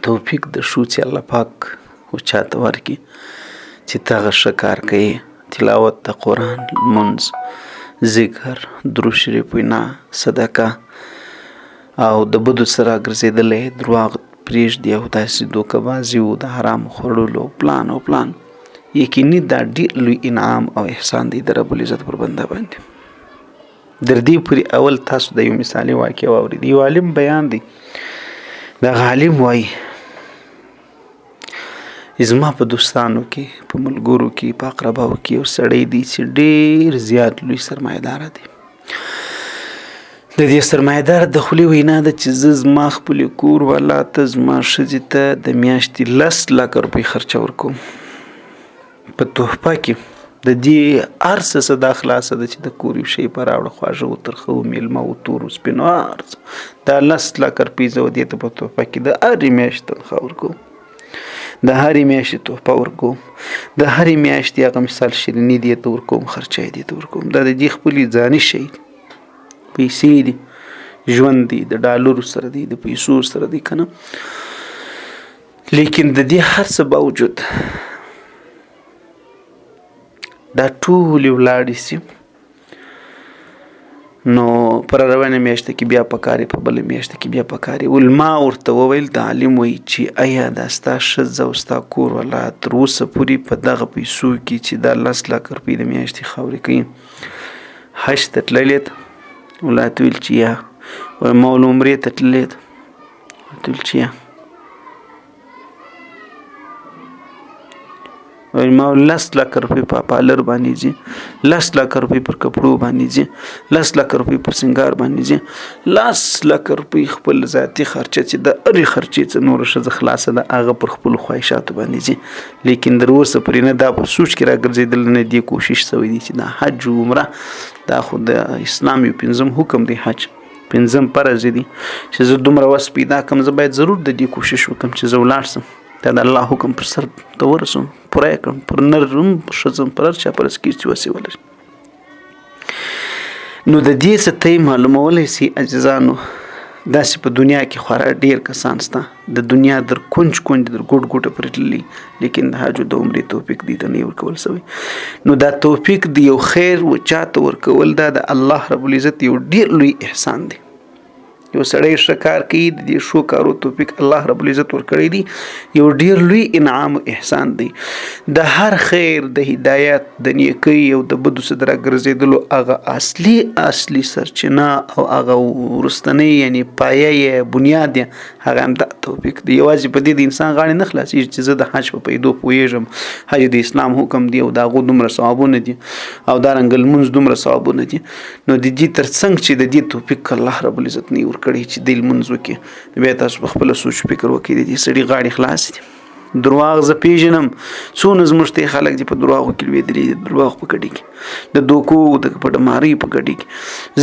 توفیق د ښو چې الله پاک چاته ورکړي چې ته هغه ښه کار کوي، تلاوت د قرآن، لمونځ، ذکر، درود شریف وینا، صدقه او د بدو سره ګرځېدلی، درواغ پرېږدي او داسې دوکهبازي او د حرامو خوړلو پلان یقیني دا ډېر لوی انعام او احسان دی د رب العزت پر بنده باندې. در دې پورې اول تاسو د یو مثالي واقعه واورئ. د یو عالم بیان دی. دغه عالم وایي زما په دوستانو کې، په ملګرو کې، په اقرباو کې یو سړی دی چې ډېر زیات لوی سرمایه‌داره دی. د دې سرمایه‌دار د خولې وینا ده چې زه زما خپلې کور والا ته، زما ښځې ته د میاشتې 10 لکه روپۍ خرچه ورکوم. په تحفه کې د دې هر څه صدا خلاصه ده چې د کور یو شی په راوړه، خواږه و ترخه و میلمه و تور و سپین و هر څه، دا 10 لکه روپۍ زه دې ته په تحفه کې د هرې میاشتې تنخواه ورکوم، د هرې میاشتې تحفه ورکوم، د هرې میاشتې هغه مثال شیریني دې ته ورکوم، خرچه یې دې ته ورکوم. دا د دې خپلې ځاني شی دی، پیسې دي، ژوند دی، د ډالرو سره دی، د پیسو سره دی که نه. لیکن د دې هر څه باوجود دا ټولې ولاړې سي، نو پر روانه میاشته کې بیا پکاري، په بله میاشته کې بیا پکاري. علما ورته وویل، د عالم وایي چې آیا دا ستا ښځه او ستا کور والا تر اوسه پورې په دغه پیسو کې چې دا 10 لکه روپۍ د میاشتې خاورې کوي حج ته تللی ده؟ ولا ته ویل چې یا. وایي ما ول عمرې ته تللی ده؟ ورته ویل چې یا. وایي ما 10 لکه روپۍ په پالر باندې ځي، 10 لکه روپۍ پر کپړو باندې ځي، 10 لکه روپۍ پر سنګار باندې ځي، 10 لکه روپۍ خپل ذاتي خرچه چې د هرې خرچې څه نوره ښځه خلاصه ده هغه پر خپلو خواهشاتو باندې ځي. لیکن در اوسه پورې نه دا په سوچ کې راګرځېدل، نه دې کوشش شوی دی چې دا حج و عمره دا خو د اسلام یو 5م حکم دی، حج 5م فرض دی چې زه دومره وس پیدا کړم، زه باید ضرور د دې کوشش وکړم چې زه ولاړ شم، دا د الله حکم پر سر ته ورسوم، پوره یې کړم، پر نر هم پر ښځه هم پر هر چا پر کې چې وسې ولري. نو د دې څه ته یې معلومولی سي عزیزانو، داسې په دنیا کې خورا ډېر کسان شته، د دنیا در کونج در ګوټ ګوټه پورې تللي، لیکن د حج او د عمرې توفیق دې ته نه ورکول سوی. نو دا توفیق د یو خیر و چاته ورکول دا د الله رب العزت یو ډېر لوی احسان دی. یو سړی ښه کار کوي، د دې ښو کارو توفیق الله رب العزت ورکړی دی، یو ډېر لوی انعام او احسان دی. د هر خیر، د هدایت، د نیکۍ او د بدو څخه راګرځېدلو هغه اصلي سرچینه او هغه وروستنۍ یعنی پایه یې بنیاد یې هغه همدا توفیق دی. یوازې په دې د انسان غاړې نه خلاصېږي چې زه د حج په پیدو پوهېږم، حج د اسلام حکم دی او د هغو دومره ثوابونه دي او دارنګه لمونځ دومره ثوابونه دي. نو د دې تر څنګ چې د دې توفیق الله رب العزت نه کړی چې د لمونځ وکړي، بیا تاسو په خپله سوچ فکر وکړئ، د دې سړي غاړې خلاصې دي. درواغ زه پیژنم، څونه زموږ ته خلک دي په درواغو کې لوېدلي دي، درواغ په ګډۍ کې، د دوکو د پډمارۍ په ګډۍ کې.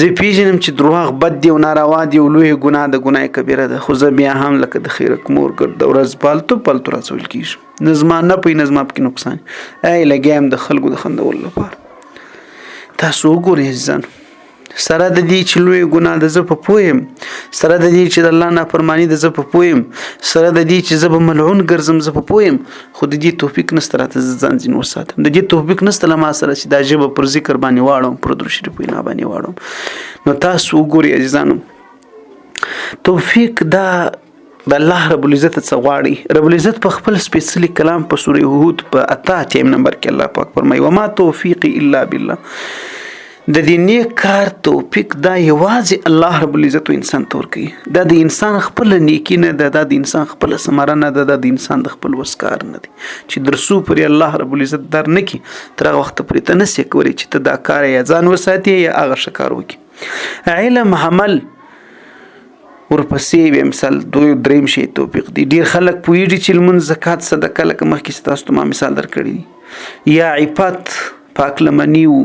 زه پیژنم چې درواغ بد دی او ناروا دی او لویه ګناه ده، ګناه کبیره ده، خو زه بیا هم لکه د خیرک مور ګرد ورځ پالتو راڅول کېږم، نه زما نه پوهېږي نه زما پکې نقصان، لګیا یم د خلکو د خندولو لپاره. تاسو وګورئ عزیزانو، سره د دې چې لوی ګناه د زه په پوه یم، سره د دې چې د الله نافرماني د زه په پوه یم، سره د دې چې زه به ملعون ګرځم زه په پوه یم، خو د دې توفیق نشته راته زه ځان ځینې وساتم، د دې توفیق نشته له ما سره چې دا ژبه پر ذکر باندې واړم، پر درود شریف وینا باندې واړم. نو تاسو وګورئ عزیزانو، توفیق دا د الله رب العزت څخه غواړي. رب العزت په خپل سپېڅلي کلام په سورې هود په 88 نمبر کې الله پاک فرمایي وما توفیقي الا بالله. د دې نیک کار توفیق دا یوازې الله رب العزت انسان ته ورکوي. دا د انسان خپل نیکی نه ده، دا د انسان خپل ثمره نه ده، دا د انسان د خپل وس کار نه دی چې درسو پرې الله رب العزت در نه کړي، تر هغه وخته پورې ته نسې کولی چې ته دا کار یا ځان وساتې یا هغه ښه کار وکړي. علم، عمل، ورپسې بیا مثال دریم شی توفیق دی. ډېر خلک پوهېږي چې لمونځ، زکات، صدقه لکه مخکې تاسو ته ما مثال درکړی دی، یا عفت، پاکلمني و،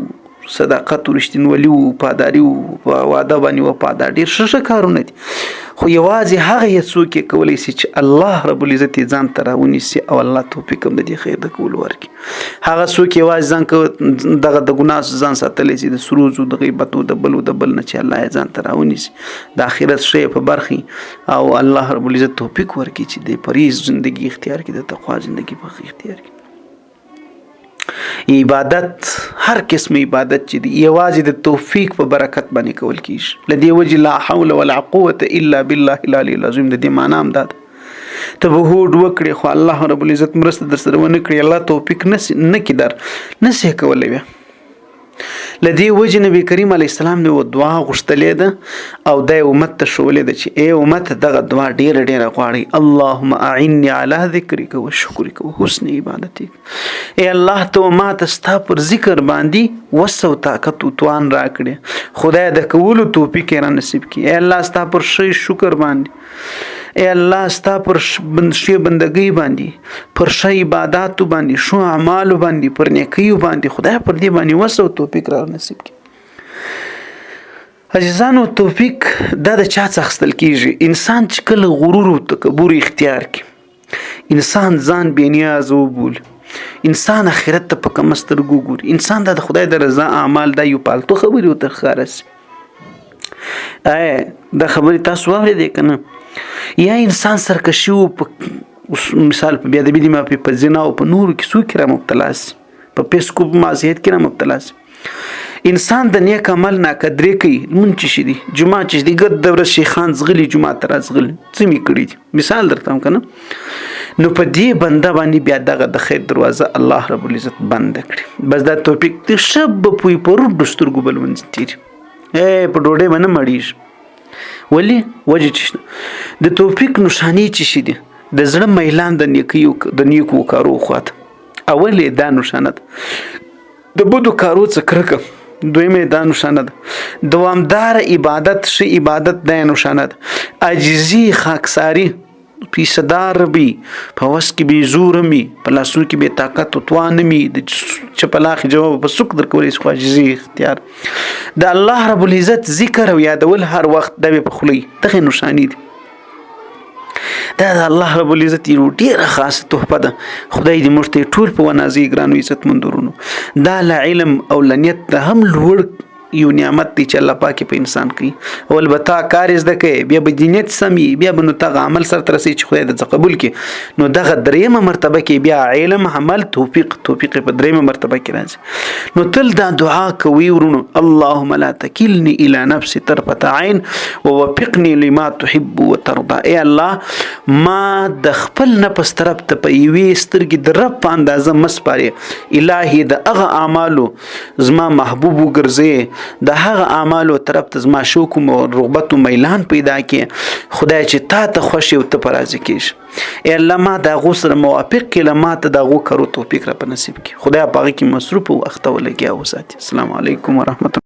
صداقت و رښتینولي و، وفاداري و، په واده باندې وفادار، ډېر ښه کارونه دي، خو یوازې هغه یې څوک یې کولی شي چې الله رب العزت یې ځان ته راونیسي او الله توفیق هم د دې خیر د کولو ورکړي. هغه څوک یوازې ځان دغه د ګناه ځان ساتلی شي د سروزو د غیبتو د بل نه چې الله یې ځان ته راونیسي د آخرت ښې په برخې او الله رب العزت توفیق ورکړي چې د پریز زندگی اختیار کړي د تقوا زندگی په اختیار کړي. عبادت هر قسم عبادت چې دی یوازې د توفیق په برکت باندې کول کیږي. لدې وجه لا حول ولا قوة الا بالله العلی العظیم د دې معنی هم ده ته به هوډ وکړې خو الله رب العزت مرسته در سره ونه کړي الله توفیق نه کی در نشي کولی. بیا لدې وجه نبی کریم علیه السلام نو دعا غوښتلې ده او د امت ته ښولې ده چې ای امت دغه دعا ډیره غواړي اللهم اعني على ذکرک وشکرک وحسن عبادتک. ای الله ته ما ته ستا پر ذکر باندې وس او طاقت او توان راکړي خدای د کولو توفیق را نصیب کړي. ای الله ستا پر شکر باندې ای الله ستا پر شی بندګۍ باندې پر شی عبادت باندې شو اعمال باندې پر نیکی باندې خدای پر دې باندې وسو توفیق را نصیب کړي. عزیزانو توفیق دا د چا څخه اخیستل کیږي؟ انسان چې کله غرور او تکبر اختیار کړي، انسان ځان بې نیاز وبول، انسان آخرت ته په کم سترګو ګوري، انسان د خدای د رضا اعمال دا یو پالتو خبرې ورته ښکاره سي. دا خبرې تاسو واورېدې که نه؟ یا انسان سرکشي و مثال په بېادبي دي ما په زنا او په نورو کیسو کې را مبتلا سي، په پیسکو په معصیت کې را مبتلا سي. انسان د نیک عمل ناقدرې کوي. لمونځ چې شي دي جمعه چې دي ګد د ورځ شیخان ځغلي جمعه ته راځغلي څه مې کړي دي مثال درته هم که نه. نو په دې بنده باندې بیا دغه د خیر دروازه الله رب العزت بنده کړي. بس دا توفیق دې ښه به پوی په روډو سترګو به لمونځ تېري په ډوډۍ به نه مړېږي. ولی وجه چې د توفیق نښانې چې شي دي د زړه میلان د نیکو کارو خواته اول دا نښانه ده، د بدو کارو څخه کرکه دویمه دا نښانه ده، دوامدار عبادت ښه عبادت دا نښانه ده، عاجزي خاکساري پیسدار بي په وس کې بي زور مي په لاسو کې بي طاقت او توان مي د چپلاخ جواب په سوق درکولې سو عاجزي اختیار د الله رب العزت ذکر او یادول هر وخت د په خلی دغه نشانی دي. دا د الله رب العزت یو ډیره خاصه تحفه ده. خدای دې موږ ته ټول په ونازي ګرانو عزت مندورونو دا ل علم او لنیت هم لوړ یو نعمت دی چې الله پاک په انسان کوي او البته کار زده کوي بیا به دینیت سمي بیا به نو تغه عمل سره ترسي چې خدای د قبول کړي. نو دغه دریمه مرتبه کې بیا علم عمل توفیق په دریمه مرتبه کې راځي. نو تل دا دعا کوي ورونو اللهم لا تکلني الى نفسي طرفه عين ووفقني لما تحب وترضى. اے الله ما د خپل نفس طرف ته په یوې سترګې د رب په اندازه مسپاري الهي د هغه اعمالو زما محبوب وګرځي د هغه اعمالو طرف ته زما شوق او رغبت او میلان پیدا کړي خدای چې تا ته خوشي او ته پر راضي کیږي. ای الله ما دا غوسر موافق کله ما ته دا غو کرو توفیق را په نصیب کړي. خدای پاک کی مصروف او اخته ولګیا وساتي. السلام علیکم ورحمت الله.